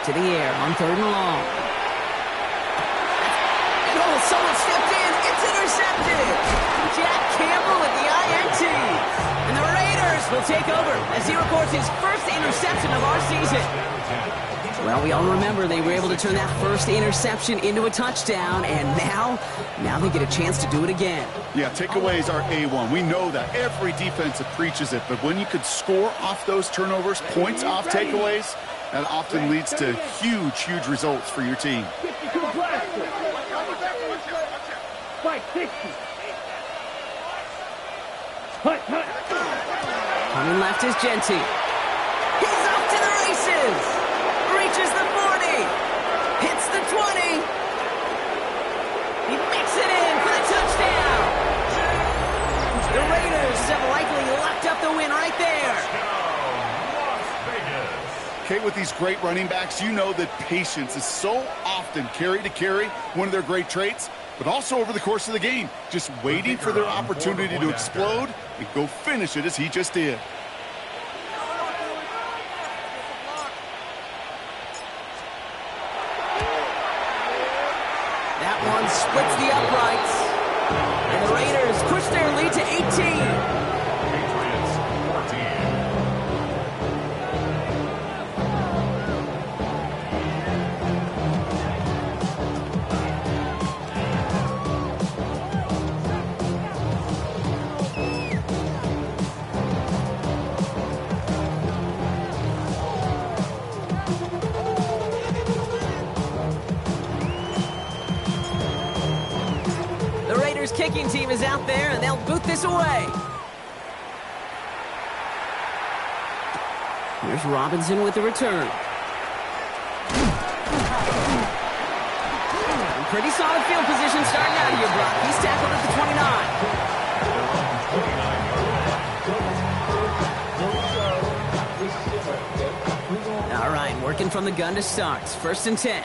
[SPEAKER 1] To the air on 3rd and long. Oh, someone stepped in. It's intercepted. Jack Campbell with the INT. And the Raiders will take over as he records his first interception of our season. Well, we all remember they were able to turn that first interception into a touchdown, and now they get a chance to do it again.
[SPEAKER 2] Yeah, takeaways are A1. We know that. Every defensive preaches it, but when you could score off those turnovers, points off takeaways, that often leads to huge results for your team.
[SPEAKER 1] Coming left is Genty. He's off to the races. Reaches the 40. Hits the 20. He makes it in for the touchdown. The Raiders have likely locked up the win right there.
[SPEAKER 2] Kate, with these great running backs, you know that patience is so often carry to carry, one of their great traits, but also over the course of the game, just waiting for their opportunity to explode and go finish it as he just did.
[SPEAKER 1] That one splits the uprights. And the Raiders push their lead to 18.
[SPEAKER 3] Patriots 14.
[SPEAKER 1] Kicking team is out there, and they'll boot this away. Here's Robinson with the return. Pretty solid field position starting out here, Brock. He's tackled at the 29. All right, working from the gun to start. 1st and 10.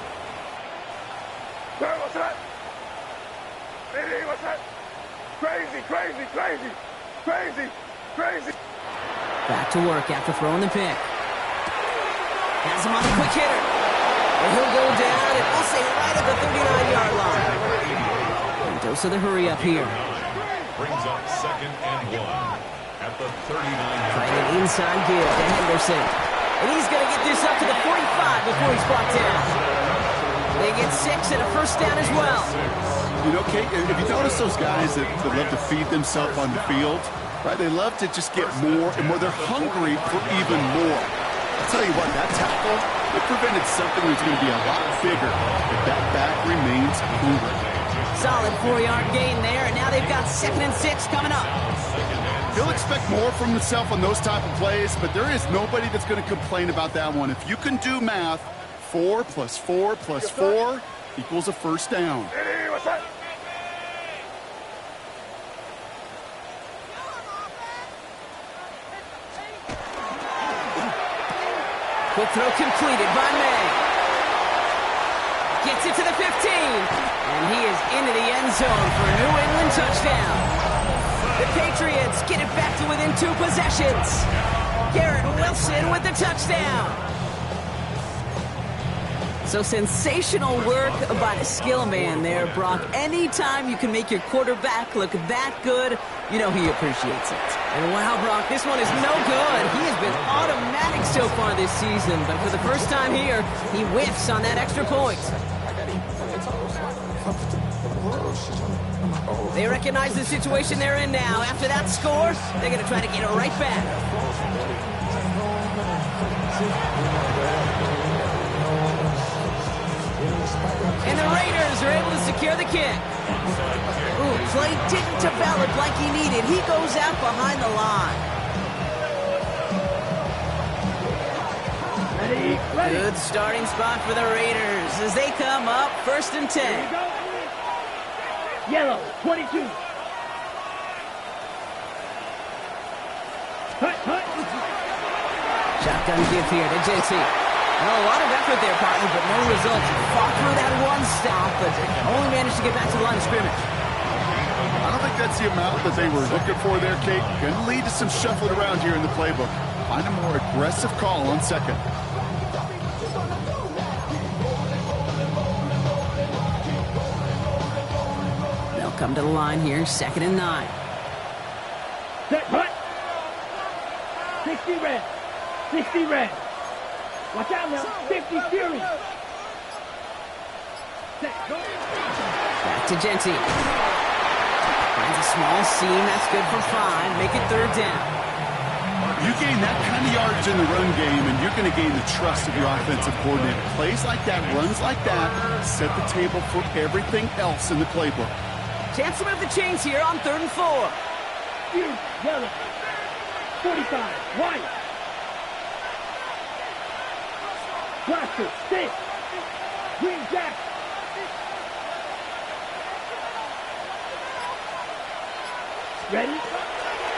[SPEAKER 4] Crazy.
[SPEAKER 1] Back to work after throwing the pick. Has him on the quick hitter. And he'll go down, and we'll say right at the 39-yard line. And dose of the hurry up here.
[SPEAKER 3] Brings up 2nd and 1 at the 39-yard line.
[SPEAKER 1] Trying an inside give to Henderson. And he's going to get this up to the 45 before he's brought down. They get 6 and a first down as well.
[SPEAKER 2] You know, Kate, if you notice those guys that love to feed themselves on the field, right? They love to just get more and more. They're hungry for even more. I'll tell you what, that tackle, it prevented something that's going to be a lot bigger if that back remains hungry.
[SPEAKER 1] Solid 4-yard gain there, and now they've got 2nd and 6 coming up.
[SPEAKER 2] He'll expect more from himself on those type of plays, but there is nobody that's going to complain about that one. If you can do math, 4 plus 4 plus 4 equals a first down.
[SPEAKER 1] Quick throw completed by May. Gets it to the 15. And he is into the end zone for a New England touchdown. The Patriots get it back to within 2 possessions. Garrett Wilson with the touchdown. So sensational work by the skill man there, Brock. Anytime you can make your quarterback look that good, you know he appreciates it. And wow, Brock, this one is no good. He has been automatic so far this season, but for the first time here, he whiffs on that extra point. They recognize the situation they're in now. After that score, they're going to try to get it right back. And the Raiders are able to secure the kick. Ooh, play didn't develop like he needed. He goes out behind the line.
[SPEAKER 5] Ready.
[SPEAKER 1] Good starting spot for the Raiders as they come up 1st and 10.
[SPEAKER 5] Yellow, 22. Hut, hut.
[SPEAKER 1] Shotgun give here to JT. Well, a lot of effort there, partner, but no results. Fought through that one stop, but only managed to get back to the line of scrimmage.
[SPEAKER 2] I don't think that's the amount that they were looking for there, Kate. Going to lead to some shuffling around here in the playbook. Find a more aggressive call on 2nd.
[SPEAKER 1] They'll come to the line here, 2nd and 9.
[SPEAKER 5] Set, hut. 60 red. 60 red. Watch out now. 50 Fury. Set, go.
[SPEAKER 1] Back to Genty. Finds a small seam. That's good for 5. Make it 3rd down.
[SPEAKER 2] You gain that kind of yardage in the run game, and you're going to gain the trust of your offensive coordinator. Plays like that, runs like that, set the table for everything else in the playbook.
[SPEAKER 1] Chance to move the chains here on 3rd and 4.
[SPEAKER 5] Fury, yellow. 45, white. Blaster, 6. Green jack. Ready?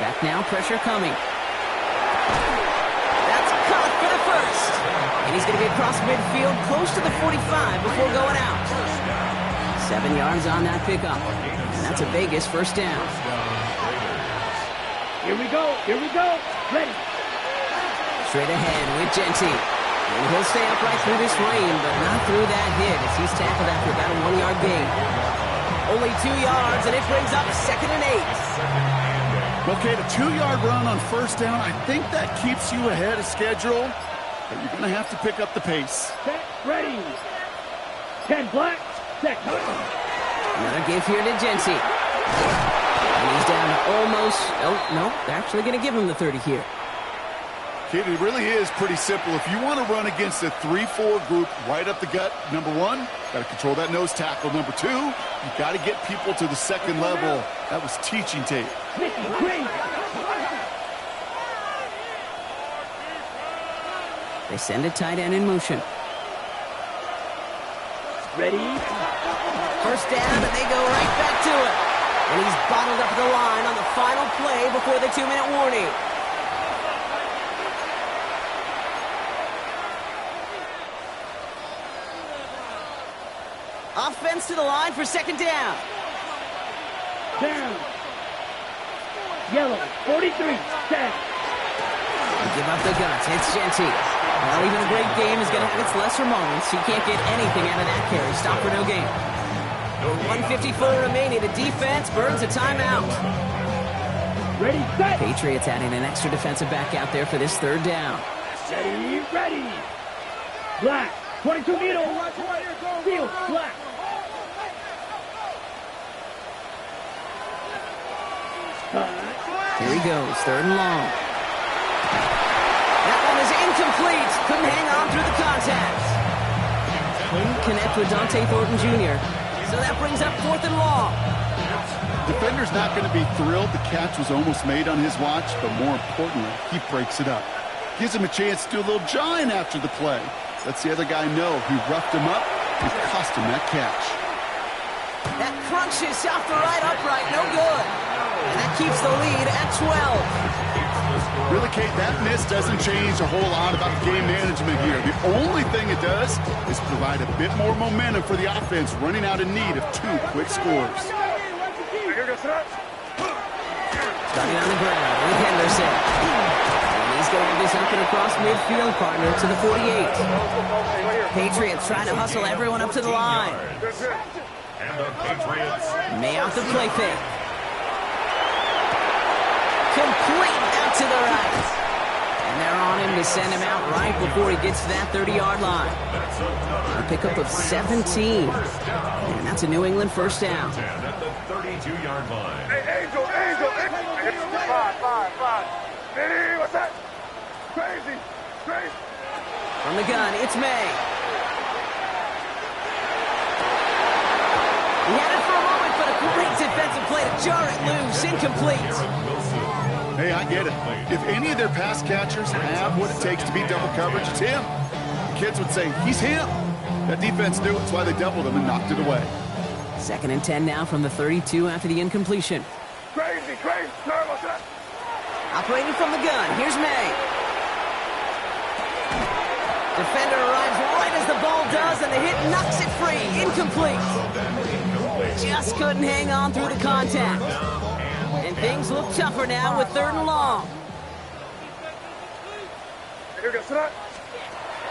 [SPEAKER 1] Back now, pressure coming. That's caught for the first. And he's going to be across midfield, close to the 45 before going out. 7 yards on that pickup. And that's a Vegas first down.
[SPEAKER 5] Here we go. Here we go. Ready.
[SPEAKER 1] Straight ahead with Genty. And he'll stay upright through this rain, but not through that hit as he's tackled after about a 1-yard gain. Only 2 yards, and it brings up 2nd and 8.
[SPEAKER 2] Okay, the 2-yard run on 1st down, I think that keeps you ahead of schedule, but you're going to have to pick up the pace.
[SPEAKER 5] Set, ready. 10 black, set.
[SPEAKER 1] Another give here to Genty. And he's down to almost, oh, no, they're actually going to give him the 30 here.
[SPEAKER 2] Kid, it really is pretty simple. If you want to run against a 3-4 group right up the gut, number 1, got to control that nose tackle. Number 2, you got to get people to the 2nd level. That was teaching tape.
[SPEAKER 1] They send a tight end in motion.
[SPEAKER 5] Ready?
[SPEAKER 1] First down, and they go right back to it. And he's bottled up the line on the final play before the 2-minute warning. Offense to the line for 2nd down.
[SPEAKER 5] Down. Yellow, 43, set.
[SPEAKER 1] Give up the guts. It's Genty. Well, even a great game is going to have its lesser moments. You can't get anything out of that carry. Stop for no gain. 1:54 remaining. The defense burns a timeout.
[SPEAKER 5] Ready, set.
[SPEAKER 1] Patriots adding an extra defensive back out there for this 3rd down.
[SPEAKER 5] Ready. Black. 22 needle. Field. Black.
[SPEAKER 1] Here he goes, 3rd and long. That one is incomplete. Couldn't hang on through the contact. Couldn't connect with Dante Thornton Jr. So that brings up 4th and long.
[SPEAKER 2] Defender's not going to be thrilled the catch was almost made on his watch, but more importantly, he breaks it up. Gives him a chance to do a little jawing after the play. Lets the other guy know he roughed him up and cost him that catch.
[SPEAKER 1] That crunches off the right upright, no good. And that keeps the lead at 12.
[SPEAKER 2] Really, Kate, that miss doesn't change a whole lot about game management here. The only thing it does is provide a bit more momentum for the offense running out in need of 2 quick scores.
[SPEAKER 1] Starting on the ground with Henderson. And he's going to do something across midfield, partner, to the 48. Patriots trying to hustle everyone up to the line.
[SPEAKER 3] And the Patriots.
[SPEAKER 1] May out the play fake. Complete out to the right. And they're on him to send him out right before he gets to that 30-yard line. A pickup of 17. And that's a New England first down.
[SPEAKER 3] At the 32-yard line.
[SPEAKER 4] Hey, Angel. 5. Hey, what's that? Crazy.
[SPEAKER 1] From the gun, it's May. He had it for a moment, but a great defensive play to jar it loose. Incomplete.
[SPEAKER 2] Hey, I get it. If any of their pass catchers have what it takes to beat double coverage, it's him. The kids would say, he's him. That defense knew it, that's why they doubled him and knocked it away.
[SPEAKER 1] 2nd and 10 now from the 32 after the incompletion.
[SPEAKER 4] Crazy. What's that?
[SPEAKER 1] Operating from the gun, here's May. Defender arrives right as the ball does, and the hit knocks it free. Incomplete. Just couldn't hang on through the contact. And things look tougher now with 3rd and long.
[SPEAKER 4] Here goes that.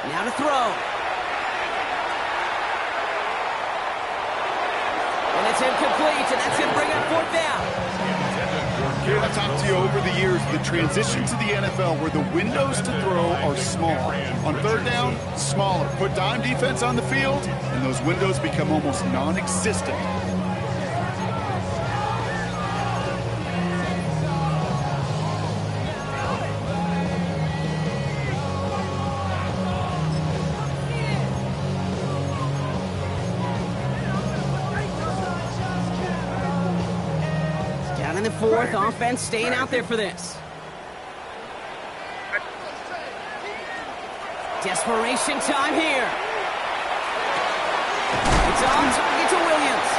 [SPEAKER 1] Now to throw. And it's incomplete, and that's going to bring up 4th down.
[SPEAKER 2] Here, I've talked to you over the years, the transition to the NFL where the windows to throw are small. On 3rd down, smaller. Put dime defense on the field, and those windows become almost non-existent.
[SPEAKER 1] In the 4th, offense staying out there for this. Desperation time here. It's on target to Williams.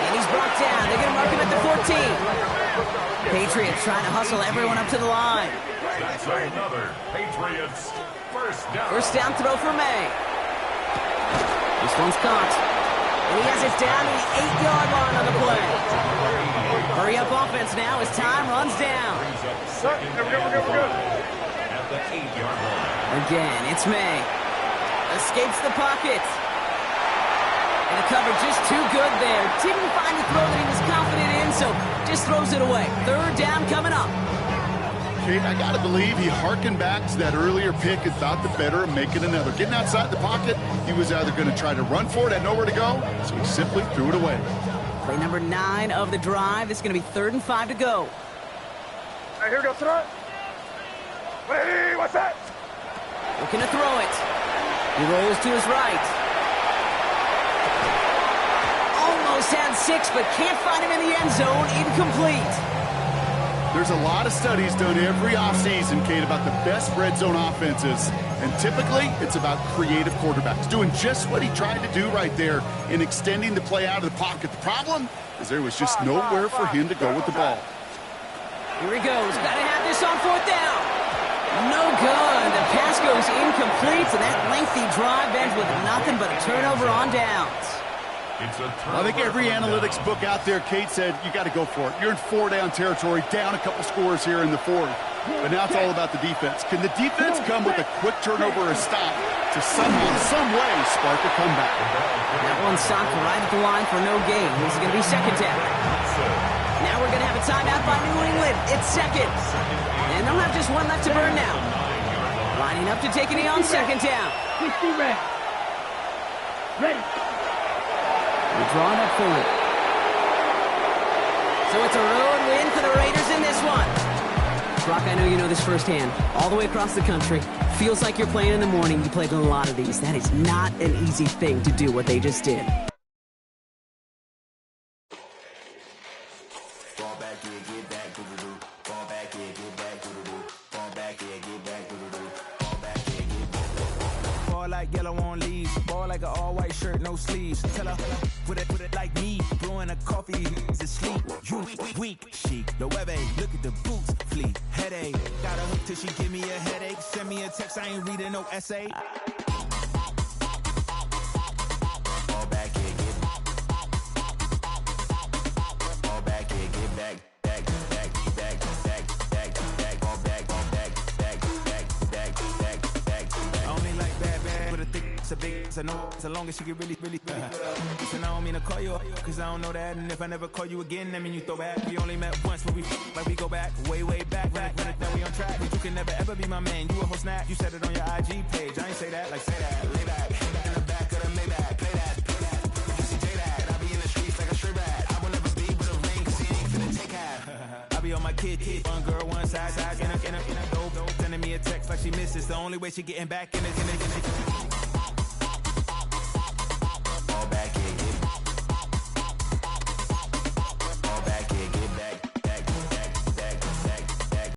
[SPEAKER 1] And he's brought down. They're going to mark him at the 14. Patriots trying to hustle everyone up to the line.
[SPEAKER 3] That's another Patriots first down.
[SPEAKER 1] First down throw for May. This one's caught. And he has it down to the 8-yard line on the play. Hurry up offense now as time runs down.
[SPEAKER 3] We're good. At the 8-yard line.
[SPEAKER 1] Again, it's May. Escapes the pocket. And the cover just too good there. Didn't find the throw that he was confident in, so just throws it away. 3rd down coming up.
[SPEAKER 2] Kate, I got to believe he hearkened back to that earlier pick and thought the better of making another. Getting outside the pocket, he was either going to try to run for it, had nowhere to go, so he simply threw it away.
[SPEAKER 1] Play number 9 of the drive. It's going to be 3rd and 5 to go.
[SPEAKER 4] Hey, here goes that. Hey, what's that?
[SPEAKER 1] Looking to throw it. He rolls to his right. Almost had 6, but can't find him in the end zone. Incomplete.
[SPEAKER 2] There's a lot of studies done every offseason, Kate, about the best red zone offenses. And typically, it's about creative quarterbacks doing just what he tried to do right there in extending the play out of the pocket. The problem is there was just nowhere for him to go with the ball.
[SPEAKER 1] Here he goes. Got to have this on 4th down. No good. The pass goes incomplete, and that lengthy drive ends with nothing but a turnover on downs.
[SPEAKER 2] I think every analytics book out there, Kate, said you got to go for it. You're in 4-down territory, down a couple scores here in the 4th. But now it's all about the defense. Can the defense come with a quick turnover or a stop to somehow, some way, spark a comeback?
[SPEAKER 1] That one stopped right at the line for no gain. This is going to be 2nd down. Now we're going to have a timeout by New England. It's 2nd. And they'll have just one left to burn now. Lining up to take a knee on second down.
[SPEAKER 5] 60 red. Ready.
[SPEAKER 1] They're drawing up for it. So it's a road win for the Raiders in this one. Brock, I know you know this firsthand. All the way across the country. Feels like you're playing in the morning. You played a lot of these. That is not an easy thing to do what they just did.
[SPEAKER 6] Fall back, yeah, get back, do-do-do. Fall back, yeah, get back, do-do-do. Fall back, yeah, get back, do-do-do. Fall back, yeah, get back.
[SPEAKER 7] Ball like yellow on leaves. Ball like an all-white shirt, no sleeves. Tell her, put it like me. Blowing a coffee, is asleep. You weak, chic. The web look at the boots, fleet. Headache. Got a hook till she give me a headache. Send me a text, I ain't reading no essay.
[SPEAKER 6] Fall back, yeah, get back. Fall back, yeah, get back. Back, back, back, back, back, back. Fall back, back, back, back, back, back, back.
[SPEAKER 7] I only like bad, with a thick, it's a big, it's a no, so long as she get really Listen, I don't mean to call you, cause I don't know that. And if I never call you again, that mean you throw back. We only met once, but we like we go back, way back. Run it, then we on track. But you can never ever be my man. You a whole snap, you said it on your IG page. I ain't say that, like say that. Lay back, in the back of the Maybach. Play that. You see J that, I be in the streets like a stray rat. I will never be with a ring, cause he ain't finna take half. I be on my kid, one girl, one side, in a dope. Sending me a text like she misses. The only way she getting back in it.